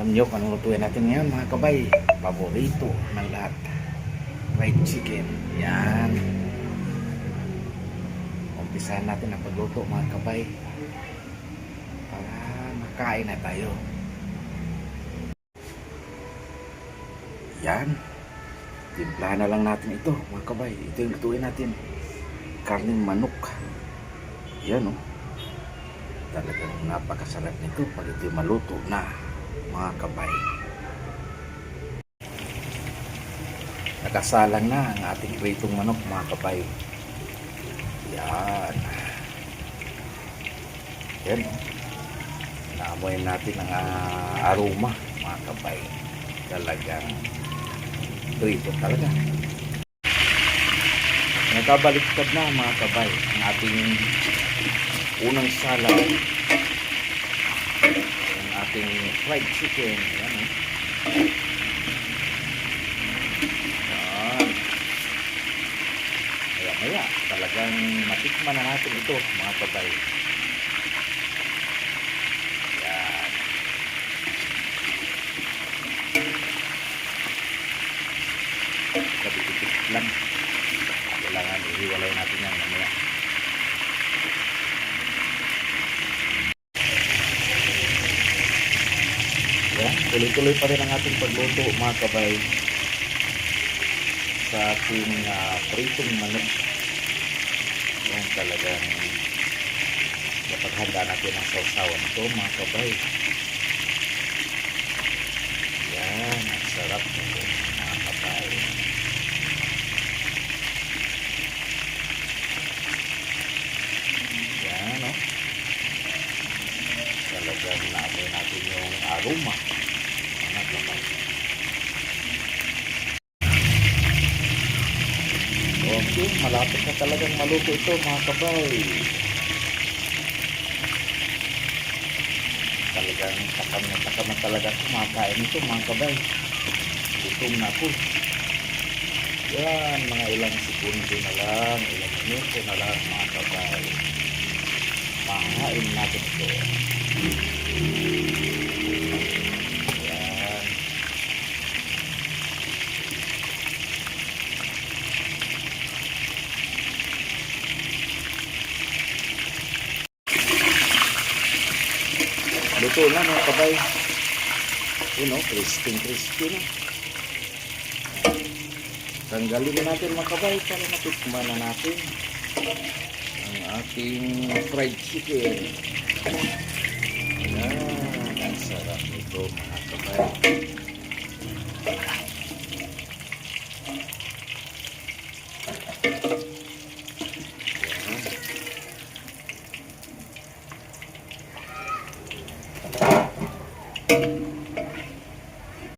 Alam nyo kung anong lutuin natin ngayon mga kabay. Paborito ng lahat. Fried chicken. Yan. Umpisahan natin ang pagluto mga kabay. Para makain na tayo. Yan. Timplahan na lang natin ito mga kabay. Ito yung lutuin natin. Karning manok. Yan oh. Talagang napakasarap nito pag ito maluto na mga kabay. Nakasalang na ang ating pritong manok mga kabay. Yan. Yan. Naamoy natin ang aroma mga kabay. Talagang prito talaga. Nakabaliktad na mga kabay ang ating unang salad. Ang ating fried chicken. Yan. Yan. Maya talagang matikman na natin ito mga kabay. Yan. Kapit-kapit lang. Kailangan ihiwalay natin yan mamaya. Yan, tuloy-tuloy pa rin ang ating pagluto mga kabay sa ating pritong manok. Yan talagang napaghanda natin ang sausawan ito mga kabay. Yan, ang sarap nito mga kabay. Yan o. Talagang naamoy natin yung aroma mga kabay. Okay, malapit na talagang maluto ito mga kabay. Talagang takam na talaga kumakain ito mga kabay. Gutom na ako. Yan, mga ilang segundo na lang, ilang minuto na lang mga kabay. Mahain natin ito. Yan. Luto na mga kabay. Yun o, crispy na. Tanggalin natin mga kabay para matikman na natin ang ating fried chicken. Yan, ang sarap nito mga kabay. Yan.